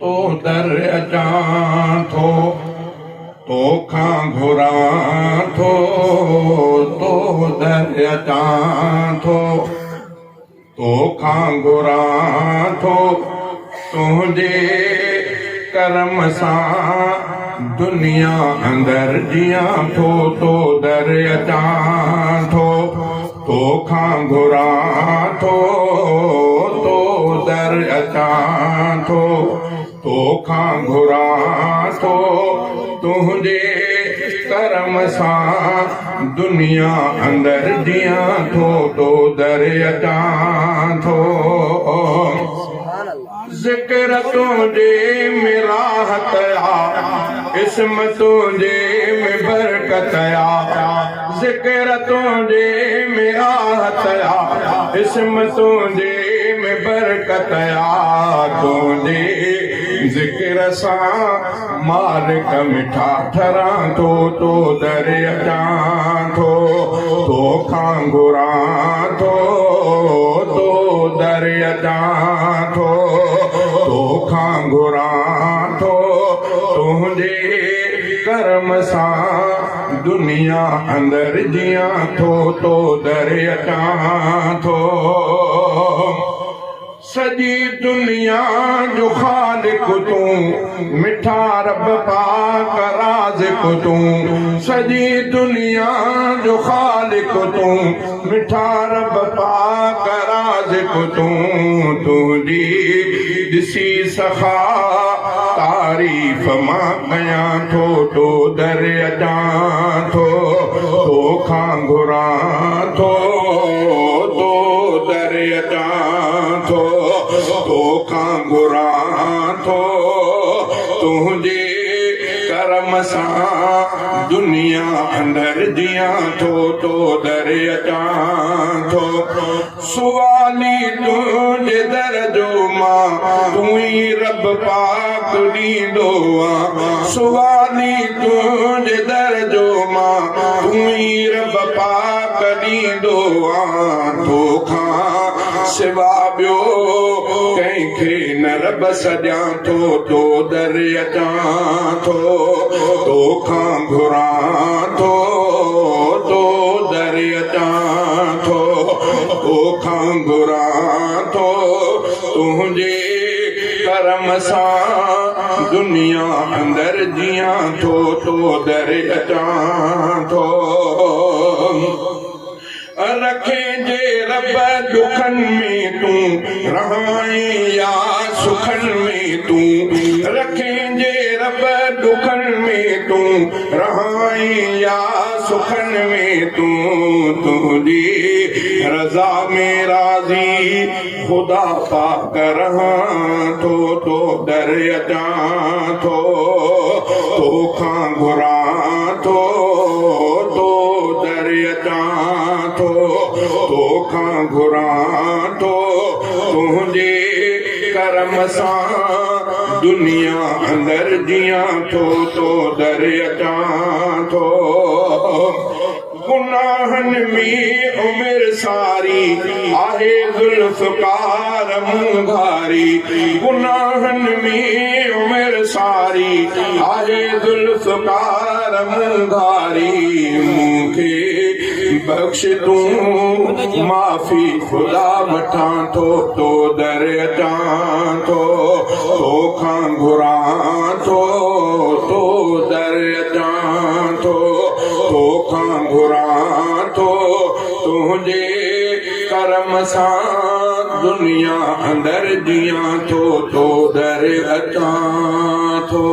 तो दर अचां थो, तोखां घुरां थो, तो दर अचां थो, तोखां घुरां थो, तुंहिंजे करम सां दुनिया अंदर जियां थो, तो दर अचां थो, तोखां घुरां थो, तो दर अचां थो, तोखां घुरां थो, तुंहिंजे करम सां दुनिया अंदर जियां थो, तो दर अचां थो। ज़िक्र तुंहिंजे में राहत आ, इस्म तुंहिंजे में बरकत आ, ज़िक्र तुंहिंजे में राहत आ, इस्म तुंहिंजे में बरकत आ, तुंहिंजे ज़िक्र सां मालिक मिठा ठरां थो, तो दर अचां थो, तोखां घुरां थो, तो दर अचां थो, तोखां घुरां थो, तुंहिंजे करम सां दुनिया अंदर जियां थो, तो दर अचां थो। सॼी दुनिया जो ख़ालिक तूं, मिठा रब पाक राज़िक तूं, सॼी दुनिया जो ख़ालिक तूं, मिठा रब पाक राज़िक तूं, तुंहिंजी ॾिसी सखा तारीफ़ मां कयां थो, तो दर अचां थो, तोखां घुरां थो, तो दर अचां थो, तोखां घुरां थो, तुंहिंजे करम सां दुनिया अंदर जियां थो, तो दर अचां थो। सुवाली तुंहिंजे दर जो मां, तूं ई रब पाक ॾींदो आ, सुवाली तुंहिंजे दर जो मां, तूं ई रब पाक ॾींदो आ, तोखां सिवा ॿियो कंहिंखे न रब सॼां थो, तो दर अचां थो, तोखां घुरां थो, तो दर अचां थो, तोखां घुरां थो, तुंहिंजे करम सां दुनिया अंदर जियां थो, तो दर अचां थो। रखे जे रब दुखन में तूं रहाई या सुखन में तूं, रखे जे रब दुखन में तूं रहाई या सुखन में तूं, तुंहिंजी रज़ा में राज़ी खुदा पाक रहां थो, तो दर अचां थो, तोखां घुरां थो, तो दर अचां थो, तोखां घुरां थो, तुंहिंजे करम सां दुनिया अंदर जियां थो, तो दर अचां थो। गुनाहनि में उमिरि सारी आहे ज़ुल्फ़कार मुंघारी, गुनाहनि में उमिरि सारी आहे ज़ुल्फ़कार मुंघारी, मूंखे बख़्श तूं माफ़ी खुदा वठां थो, तो दर अचां थो, तोखां घुरां थो, तो दर अचां थो, तोखां घुरां थो, तुंहिंजे करम सां दुनिया अंदर जियां थो, तो दर अचां थो।